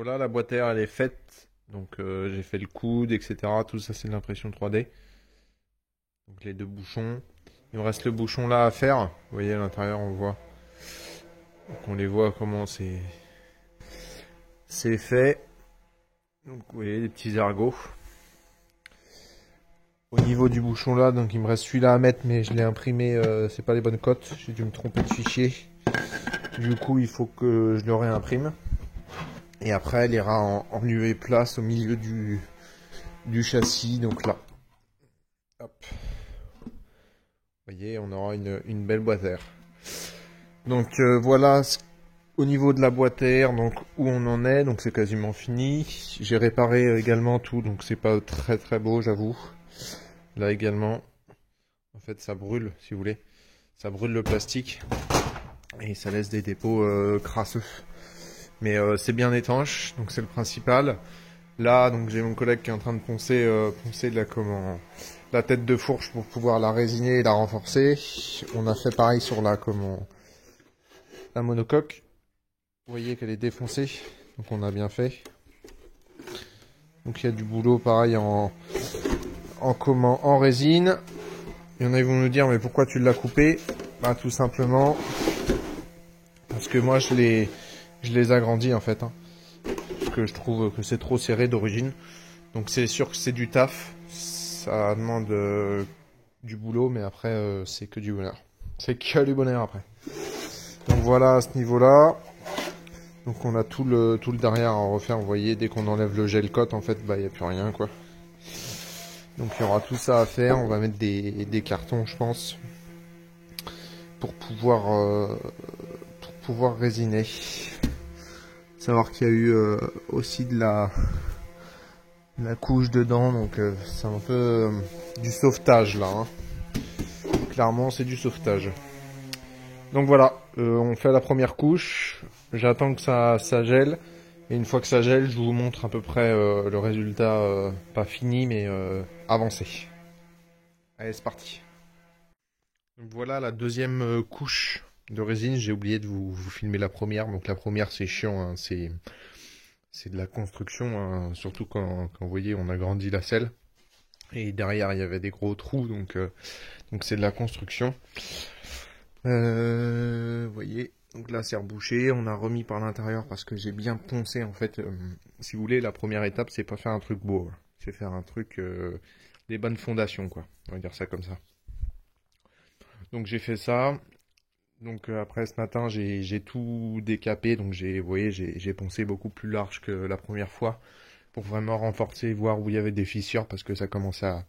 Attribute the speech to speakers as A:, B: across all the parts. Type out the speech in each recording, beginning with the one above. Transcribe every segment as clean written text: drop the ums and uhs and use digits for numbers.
A: Voilà, la boîte air elle est faite. Donc j'ai fait le coude, etc. Tout ça c'est de l'impression 3D. Donc les deux bouchons. Il me reste le bouchon là à faire. Vous voyez à l'intérieur on voit. Donc on les voit comment c'est fait. Donc vous voyez les petits ergots. Au niveau du bouchon là, donc il me reste celui-là à mettre, mais je l'ai imprimé, c'est pas les bonnes cotes. J'ai dû me tromper de fichier. Du coup il faut que je le réimprime. Et après elle ira en UV place au milieu du châssis, donc là. Hop. Vous voyez, on aura une belle boîte air. Donc voilà au niveau de la boîte air, donc où on en est, donc c'est quasiment fini. J'ai réparé également tout, donc c'est pas très très beau, j'avoue. Là également, en fait ça brûle, si vous voulez. Ça brûle le plastique et ça laisse des dépôts crasseux. Mais c'est bien étanche, donc c'est le principal. Là, donc j'ai mon collègue qui est en train de poncer la tête de fourche pour pouvoir la résiner et la renforcer. On a fait pareil sur la monocoque. Vous voyez qu'elle est défoncée, donc on a bien fait. Donc il y a du boulot pareil en résine. Il y en a qui vont nous dire mais pourquoi tu l'as coupé? Bah tout simplement parce que moi je les agrandis en fait. Parce que je trouve que c'est trop serré d'origine. Donc c'est sûr que c'est du taf. Ça demande du boulot, mais après c'est que du bonheur. C'est que du bonheur après. Donc voilà à ce niveau-là. Donc on a tout le derrière à refaire. Vous voyez, dès qu'on enlève le gel coat, en fait, bah il n'y a plus rien quoi. Donc il y aura tout ça à faire. On va mettre des cartons, je pense, pour pouvoir résiner. Savoir qu'il y a eu aussi de la couche dedans, donc c'est un peu du sauvetage là. Clairement, c'est du sauvetage. Donc voilà, on fait la première couche. J'attends que ça gèle. Et une fois que ça gèle, je vous montre à peu près le résultat, pas fini, mais avancé. Allez, c'est parti. Donc voilà la deuxième couche de résine. J'ai oublié de vous filmer la première. Donc la première, c'est chiant, hein. C'est de la construction, hein. Surtout quand vous voyez, on a grandi la selle. Et derrière, il y avait des gros trous, donc c'est de la construction. Vous voyez, donc là c'est rebouché, on a remis par l'intérieur parce que j'ai bien poncé en fait. Si vous voulez, la première étape c'est pas faire un truc beau, hein. C'est faire un truc, des bonnes fondations quoi, on va dire ça comme ça. Donc j'ai fait ça. Donc après ce matin j'ai tout décapé, donc vous voyez j'ai poncé beaucoup plus large que la première fois pour vraiment renforcer, voir où il y avait des fissures parce que ça commençait à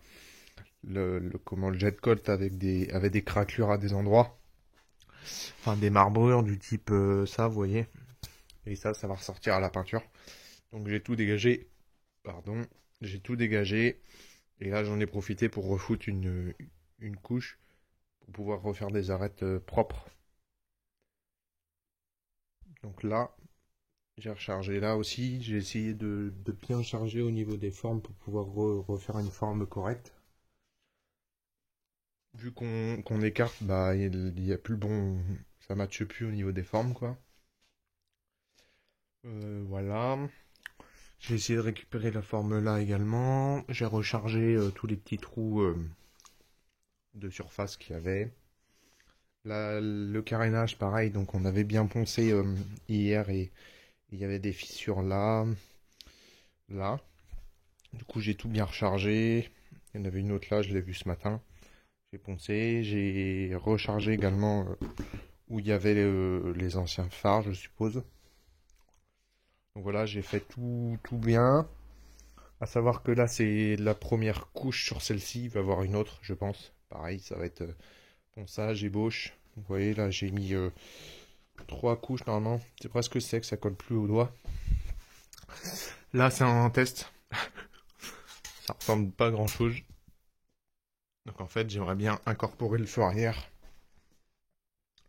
A: le jet coat avait des craquelures à des endroits. Enfin des marbrures du type ça, vous voyez. Et ça va ressortir à la peinture. Donc j'ai tout dégagé. Pardon. J'ai tout dégagé. Et là j'en ai profité pour refoutre une couche. Pour pouvoir refaire des arêtes propres. Donc là, j'ai rechargé là aussi. J'ai essayé de bien charger au niveau des formes pour pouvoir refaire une forme correcte. Vu qu'on écarte, bah il y a plus le bon. Ça matche plus au niveau des formes quoi. Voilà. J'ai essayé de récupérer la forme là également. J'ai rechargé tous les petits trous de surface qu'il y avait. Là, le carénage, pareil, donc on avait bien poncé hier et il y avait des fissures là. Là. Du coup, j'ai tout bien rechargé. Il y en avait une autre là, je l'ai vue ce matin. J'ai poncé. J'ai rechargé également où il y avait les anciens phares, je suppose. Donc voilà, j'ai fait tout bien. À savoir que là, c'est la première couche sur celle-ci. Il va y avoir une autre, je pense. Pareil, ça va être ponçage, ébauche. Vous voyez, là, j'ai mis 3 couches normalement. C'est presque sec, ça colle plus au doigt. Là, c'est un test. Ça ressemble pas à grand-chose. Donc en fait, j'aimerais bien incorporer le feu arrière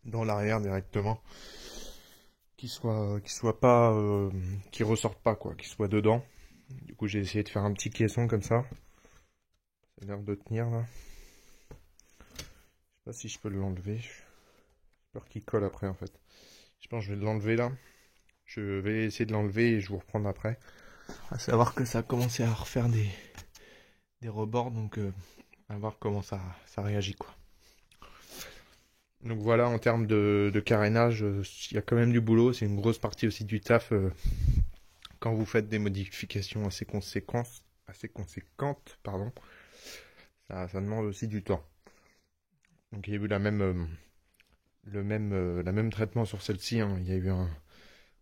A: dans l'arrière directement. Qu'il soit pas... qu'il ressorte pas, quoi. Qu'il soit dedans. Du coup, j'ai essayé de faire un petit caisson comme ça. Ça a l'air de tenir, là. Je sais pas si je peux l'enlever. J'ai peur qu'il colle après, en fait. Je pense que je vais l'enlever, là. Je vais essayer de l'enlever et je vous reprendre après. À savoir que ça a commencé à refaire des rebords, donc à voir comment ça réagit, quoi. Donc voilà, en termes de carénage, il y a quand même du boulot. C'est une grosse partie aussi du taf quand vous faites des modifications assez conséquentes, pardon. Ça demande aussi du temps. Donc il y a eu la même traitement sur celle-ci, hein. Il y a eu un,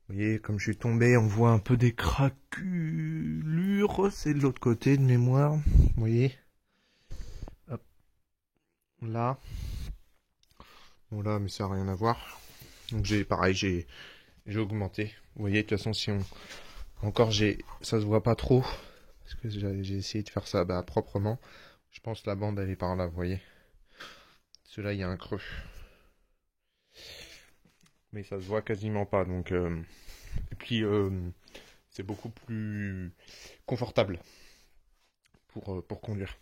A: vous voyez, comme je suis tombé, on voit un peu des craquelures. C'est de l'autre côté de mémoire. Vous voyez, hop, là. Bon là, mais ça n'a rien à voir. Donc j'ai augmenté. Vous voyez, de toute façon, si on encore ça se voit pas trop parce que j'ai essayé de faire ça proprement. Je pense que la bande elle est par là, vous voyez. Celui-là, il y a un creux. Mais ça se voit quasiment pas, donc et puis c'est beaucoup plus confortable pour conduire.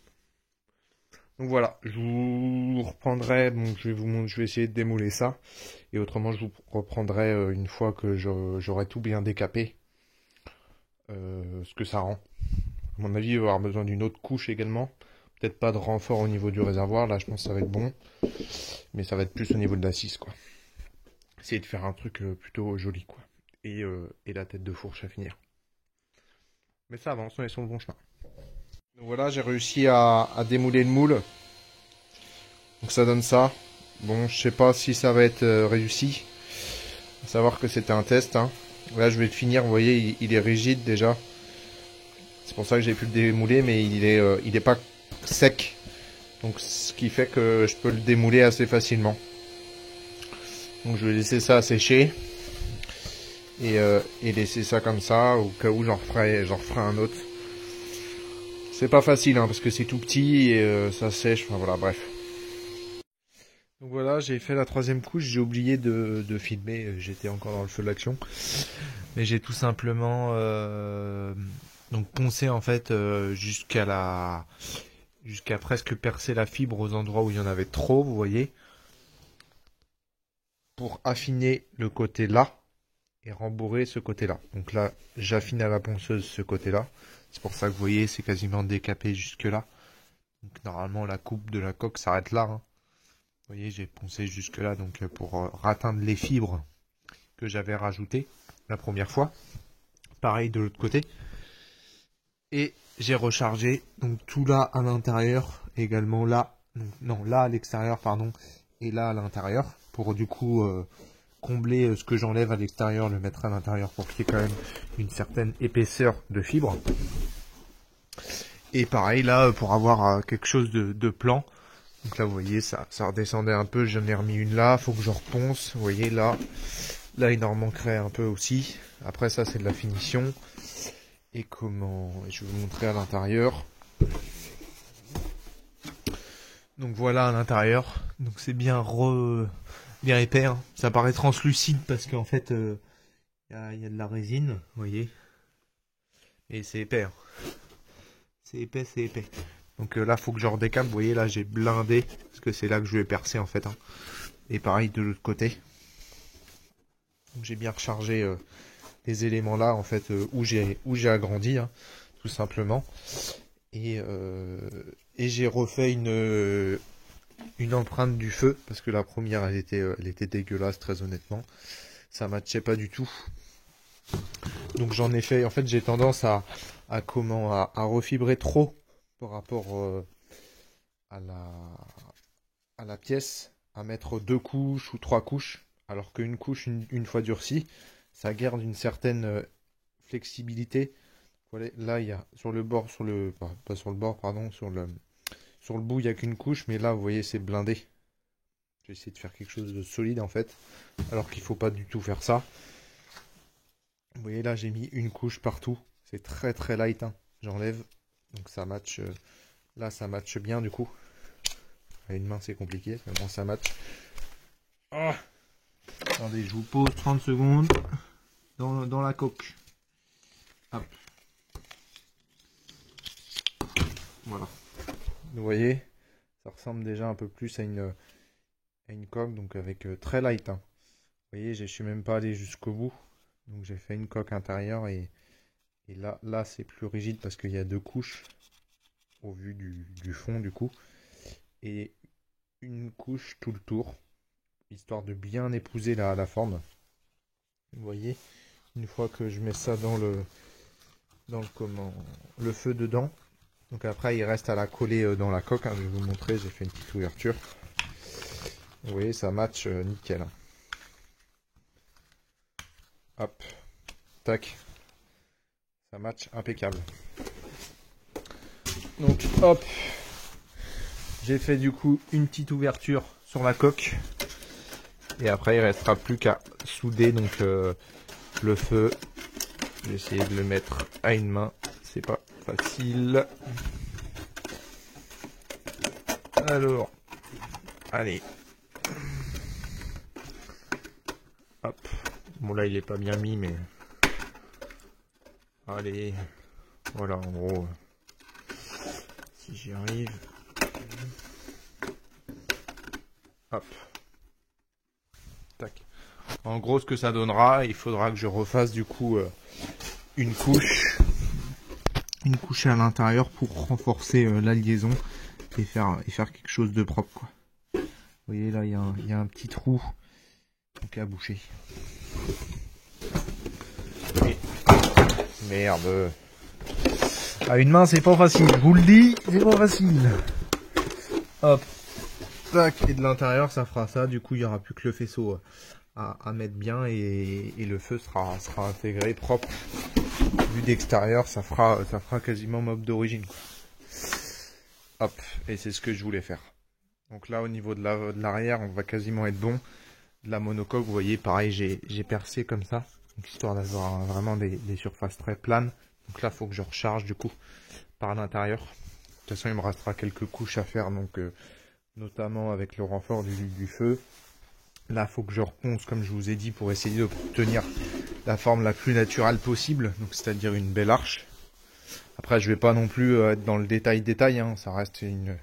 A: Donc voilà, je vous reprendrai, donc je vais essayer de démouler ça, et autrement je vous reprendrai une fois que j'aurai tout bien décapé, ce que ça rend. À mon avis, il va y avoir besoin d'une autre couche également. Peut-être pas de renfort au niveau du réservoir, là je pense que ça va être bon, mais ça va être plus au niveau de l'assise, quoi. Essayer de faire un truc plutôt joli, quoi. Et la tête de fourche à finir. Mais ça avance, on est sur le bon chemin. Donc voilà, j'ai réussi à démouler le moule. Donc ça donne ça. Bon, je sais pas si ça va être réussi. À savoir que c'était un test, hein. Là, je vais le finir. Vous voyez, il est rigide déjà. C'est pour ça que j'ai pu le démouler, mais il est pas sec. Donc, ce qui fait que je peux le démouler assez facilement. Donc, je vais laisser ça sécher. Et laisser ça comme ça, au cas où j'en referai un autre. C'est pas facile, hein, parce que c'est tout petit et ça sèche, enfin voilà, bref. Donc voilà, j'ai fait la troisième couche, j'ai oublié de filmer, j'étais encore dans le feu de l'action. Mais j'ai tout simplement donc poncé en fait jusqu'à presque percer la fibre aux endroits où il y en avait trop, vous voyez. Pour affiner le côté là et rembourrer ce côté-là. Donc là, j'affine à la ponceuse ce côté-là. C'est pour ça que vous voyez, c'est quasiment décapé jusque-là. Donc normalement, la coupe de la coque s'arrête là, hein. Vous voyez, j'ai poncé jusque-là donc pour atteindre les fibres que j'avais rajoutées la première fois. Pareil de l'autre côté. Et j'ai rechargé donc tout là à l'intérieur, également là, donc, non, là à l'extérieur, pardon, et là à l'intérieur, pour du coup combler ce que j'enlève à l'extérieur, le mettre à l'intérieur pour qu'il y ait quand même une certaine épaisseur de fibre. Et pareil là pour avoir quelque chose de plan. Donc là vous voyez ça redescendait un peu, j'en ai remis une là, faut que je reponce. Vous voyez là il en manquerait un peu aussi. Après ça c'est de la finition. Et comment, je vais vous montrer à l'intérieur. Donc voilà à l'intérieur. Donc c'est bien bien épais, hein. Ça paraît translucide parce qu'en fait y a de la résine, vous voyez. Et c'est épais, hein. C'est épais, c'est épais. Donc là faut que je redécape, vous voyez là j'ai blindé parce que c'est là que je vais percer en fait, hein. Et pareil de l'autre côté. Donc j'ai bien rechargé les éléments là en fait où j'ai agrandi, hein, tout simplement. Et j'ai refait une empreinte du feu parce que la première elle était dégueulasse, très honnêtement. Ça matchait pas du tout. Donc j'en ai fait, en fait j'ai tendance à refibrer trop par rapport à la pièce, à mettre 2 couches ou 3 couches, alors qu'une couche une fois durcie, ça garde une certaine flexibilité. Voilà, là il y a sur le bord, pas sur le bord, pardon, sur le bout il n'y a qu'une couche, mais là vous voyez c'est blindé. J'ai essayé de faire quelque chose de solide en fait, alors qu'il faut pas du tout faire ça. Vous voyez là j'ai mis une couche partout, c'est très très light, hein. J'enlève, donc ça match, là ça match bien du coup. À une main c'est compliqué, mais bon ça match. Oh, attendez, je vous pose 30 secondes dans la coque. Hop. Voilà. Vous voyez, ça ressemble déjà un peu plus à une coque, donc avec très light, hein. Vous voyez, je suis même pas allé jusqu'au bout. Donc j'ai fait une coque intérieure et là c'est plus rigide parce qu'il y a deux couches au vu du fond du coup. Et une couche tout le tour, histoire de bien épouser la forme. Vous voyez, une fois que je mets ça dans le feu dedans, donc après il reste à la coller dans la coque, hein, je vais vous montrer, j'ai fait une petite ouverture. Vous voyez, ça match nickel. Hop, tac, ça match impeccable. Donc hop, j'ai fait du coup une petite ouverture sur la coque. Et après il restera plus qu'à souder donc le feu. J'ai essayé de le mettre à une main, c'est pas facile. Alors, allez. Hop. Bon là il est pas bien mis mais... Allez. Voilà en gros. Si j'y arrive. Hop. Tac. En gros ce que ça donnera, il faudra que je refasse du coup une couche. Une couche à l'intérieur pour renforcer la liaison et faire quelque chose de propre quoi. Vous voyez là il y a un petit trou donc à boucher. Et... Merde. À une main c'est pas facile, je vous le dis, c'est pas facile. Hop. Tac, et de l'intérieur ça fera ça, du coup il n'y aura plus que le faisceau à mettre bien et le feu sera intégré propre. Vu d'extérieur ça fera quasiment mob d'origine. Hop, et c'est ce que je voulais faire. Donc là au niveau de l'arrière on va quasiment être bon. De la monocoque, vous voyez pareil j'ai percé comme ça, donc histoire d'avoir vraiment des surfaces très planes. Donc là il faut que je recharge du coup par l'intérieur. De toute façon il me restera quelques couches à faire, donc notamment avec le renfort du feu. Là il faut que je reponce comme je vous ai dit pour essayer d'obtenir la forme la plus naturelle possible, donc c'est-à-dire une belle arche. Après je vais pas non plus être dans le détail, hein, ça reste une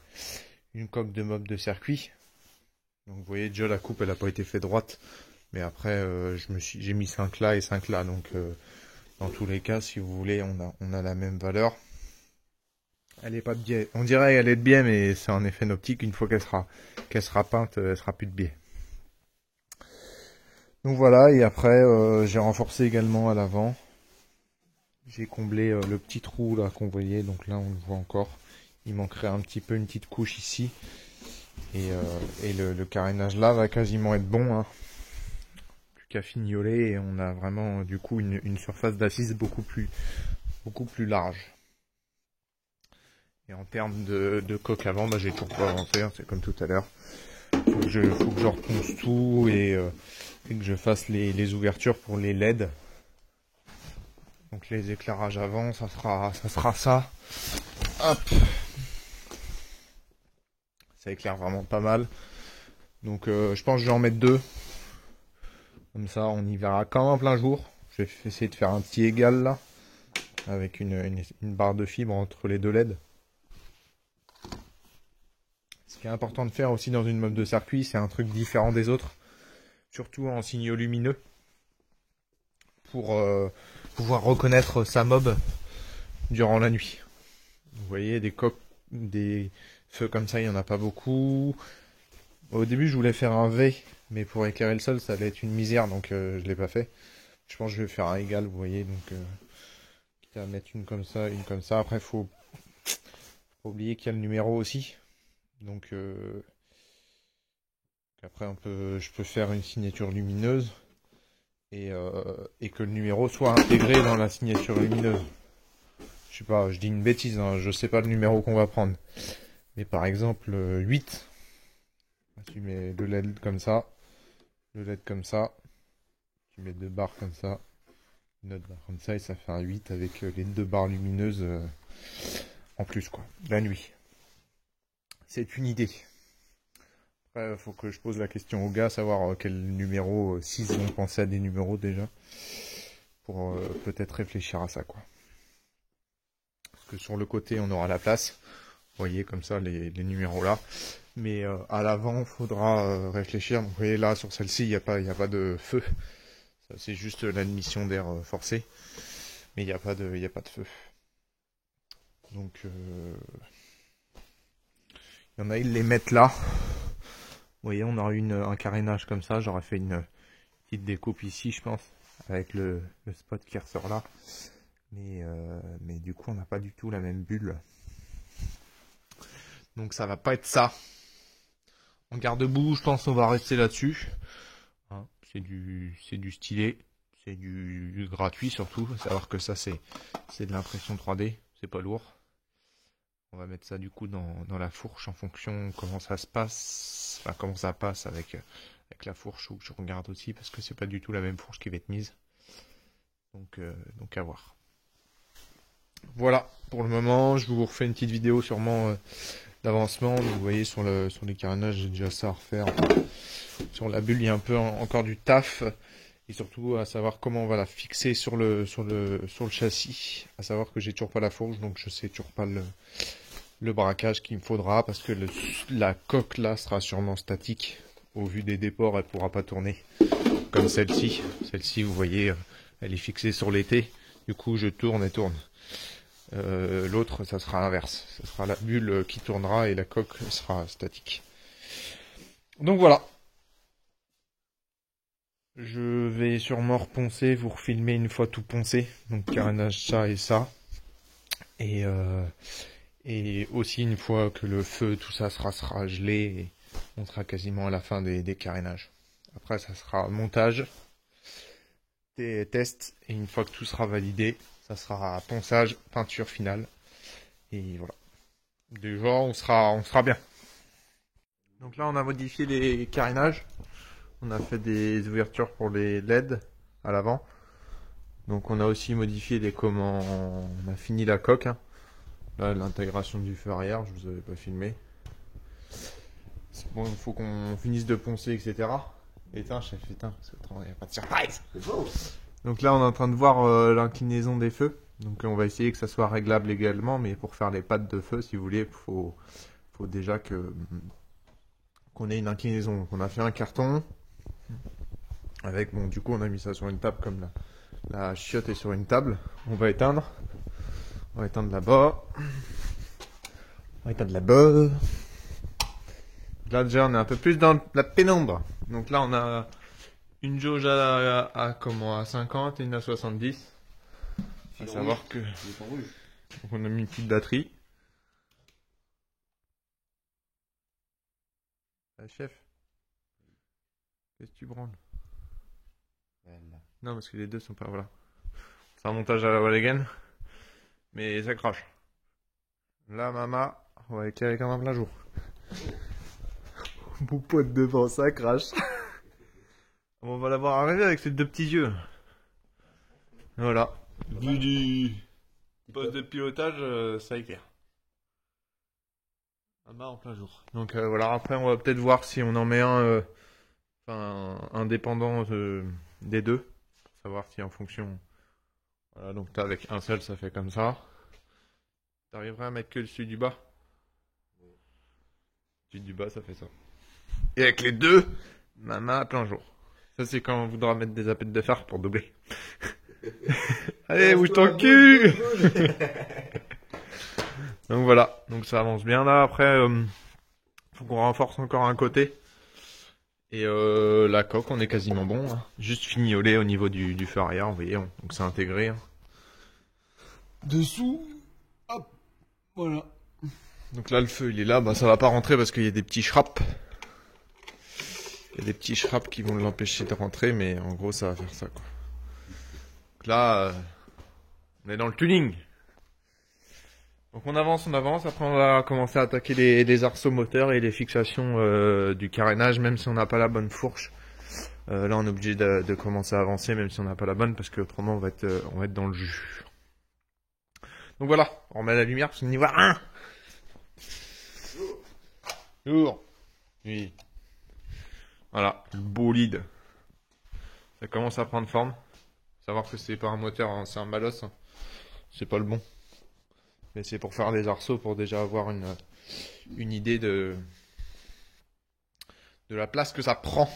A: coque de mob de circuit. Donc vous voyez déjà la coupe elle n'a pas été faite droite, mais après j'ai mis 5 là et 5 là, donc dans tous les cas si vous voulez on a la même valeur. Elle est pas de biais, on dirait qu'elle est de biais mais c'est un effet optique, une fois qu'elle sera peinte elle sera plus de biais. Donc voilà, et après j'ai renforcé également à l'avant. J'ai comblé le petit trou là qu'on voyait, donc là on le voit encore. Il manquerait un petit peu une petite couche ici. Et le carénage là va quasiment être bon. Hein. Plus qu'à fignoler et on a vraiment du coup une surface d'assise beaucoup plus large. Et en termes de coque avant, bah, j'ai toujours pas avancé, hein, c'est comme tout à l'heure. Faut que je reponce tout et que je fasse les ouvertures pour les LED. Donc les éclairages avant, ça sera ça. Hop. Ça éclaire vraiment pas mal. Donc je pense que je vais en mettre 2. Comme ça on y verra quand en plein jour. Je vais essayer de faire un petit égal là. Avec une barre de fibre entre les deux LED. Ce qui est important de faire aussi dans une mob de circuit, c'est un truc différent des autres. Surtout en signaux lumineux. Pour pouvoir reconnaître sa mob durant la nuit. Vous voyez des feux comme ça, il n'y en a pas beaucoup. Au début je voulais faire un V, mais pour éclairer le sol ça allait être une misère, donc je l'ai pas fait. Je pense que je vais faire un égal, vous voyez, donc quitte à mettre une comme ça. Après faut oublier qu'il y a le numéro aussi. Donc après je peux faire une signature lumineuse et que le numéro soit intégré dans la signature lumineuse. Je sais pas, je dis une bêtise, hein, je sais pas le numéro qu'on va prendre. Mais par exemple 8, tu mets le LED comme ça, le LED comme ça, tu mets 2 barres comme ça, une autre barre comme ça et ça fait un 8 avec les 2 barres lumineuses en plus quoi, la nuit. C'est une idée. Après, faut que je pose la question aux gars, savoir quel numéro, s'ils ont pensé à des numéros déjà, pour peut-être réfléchir à ça quoi. Parce que sur le côté on aura la place, vous voyez comme ça les numéros là, mais à l'avant faudra réfléchir. Donc, vous voyez là sur celle-ci il n'y a pas de feu, C'est juste l'admission d'air forcé, mais il n'y a pas de feu. Donc il y en a, ils les mettent là. Vous voyez, on aurait eu un carénage comme ça, j'aurais fait une petite découpe ici, je pense, avec le spot qui ressort là. Mais du coup, on n'a pas du tout la même bulle. Donc ça va pas être ça. En garde-boue, je pense qu'on va rester là-dessus. Hein, c'est du stylé, c'est du gratuit surtout. Faut savoir que ça, c'est de l'impression 3D, c'est pas lourd. On va mettre ça du coup dans la fourche en fonction comment ça se passe, enfin comment ça passe avec la fourche où je regarde aussi parce que c'est pas du tout la même fourche qui va être mise. Donc à voir. Voilà, pour le moment, je vous refais une petite vidéo sûrement d'avancement. Vous voyez sur les carénages, j'ai déjà ça à refaire. Sur la bulle, il y a un peu encore du taf. Et surtout à savoir comment on va la fixer sur le châssis. À savoir que j'ai toujours pas la fourche, donc je sais toujours pas le braquage qu'il me faudra parce que la coque là sera sûrement statique. Au vu des déports, elle pourra pas tourner comme celle-ci. Celle-ci, vous voyez, elle est fixée sur l'été. Du coup, je tourne et tourne. L'autre, ça sera l'inverse. Ce sera la bulle qui tournera et la coque sera statique. Donc voilà. Je vais sûrement reponcer, vous refilmer une fois tout poncé. Donc carénage ça et ça. Et aussi une fois que le feu, tout ça sera gelé, et on sera quasiment à la fin des carénages. Après, ça sera montage, des tests, et une fois que tout sera validé, ça sera ponçage, peinture finale. Et voilà. Déjà, on sera bien. Donc là, on a modifié les carénages. On a fait des ouvertures pour les LED à l'avant. Donc on a aussi modifié on a fini la coque. Hein. Là, l'intégration du feu arrière, je vous avais pas filmé. Bon, il faut qu'on finisse de poncer, etc. Éteins, chef, éteins, parce qu'il n'y a pas de surprise. Donc là, on est en train de voir l'inclinaison des feux. Donc on va essayer que ça soit réglable également, mais pour faire les pattes de feu, si vous voulez, faut déjà qu'on ait une inclinaison. Donc on a fait un carton avec, bon, du coup, on a mis ça sur une table comme la chiotte est sur une table. On va éteindre. On va éteindre là-bas. On va éteindre là-bas. Là déjà on est un peu plus dans la pénombre. Donc là on a une jauge à 50 et une à 70. Il faut savoir que donc on a mis une petite batterie. Ah, chef, qu'est-ce que tu branles? Non parce que les deux sont pas, voilà. C'est un montage à la Walligan, mais ça crache. Là maman, on va éclairer comme un plein jour. Mon pote devant, ça crache. On va l'avoir arrivé avec ses deux petits yeux. Voilà. Vu du poste de pilotage, ça éclaire. Ah bah en plein jour. Donc voilà, après on va peut-être voir si on en met un indépendant des deux. Pour savoir si en fonction... Voilà, donc t'as avec un seul ça fait comme ça. T'arriverais à mettre que celui du bas? Celui du bas ça fait ça. Et avec les deux, maman à plein jour. Ça c'est quand on voudra mettre des appels de phare pour doubler. Allez, bouge ton cul. Donc voilà, donc ça avance bien là. Après, faut qu'on renforce encore un côté. Et la coque, on est quasiment bon. Hein. Juste fignolé au niveau du feu arrière, vous voyez. Donc c'est intégré. Hein. Dessous, hop, voilà. Donc là, le feu, il est là. Bah, ça va pas rentrer parce qu'il y a des petits schraps. Il y a des petits schraps qui vont l'empêcher de rentrer, mais en gros, ça va faire ça, quoi. Donc là, on est dans le tuning. Donc on avance, après on va commencer à attaquer les arceaux moteurs et les fixations du carénage, même si on n'a pas la bonne fourche. Là on est obligé de commencer à avancer, même si on n'a pas la bonne, parce que autrement on va être dans le jus. Donc voilà, on remet la lumière parce qu'on n'y voit rien. Lourd. Oui. Voilà, le bolide. Ça commence à prendre forme. Faut savoir que c'est pas un moteur, hein, c'est un Malos. Hein. C'est pas le bon. Mais c'est pour faire des arceaux, pour déjà avoir une idée de la place que ça prend.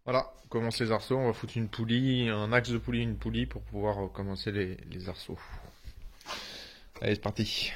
A: Voilà, on commence les arceaux, on va foutre une poulie, un axe de poulie, une poulie pour pouvoir commencer les arceaux. Allez, c'est parti.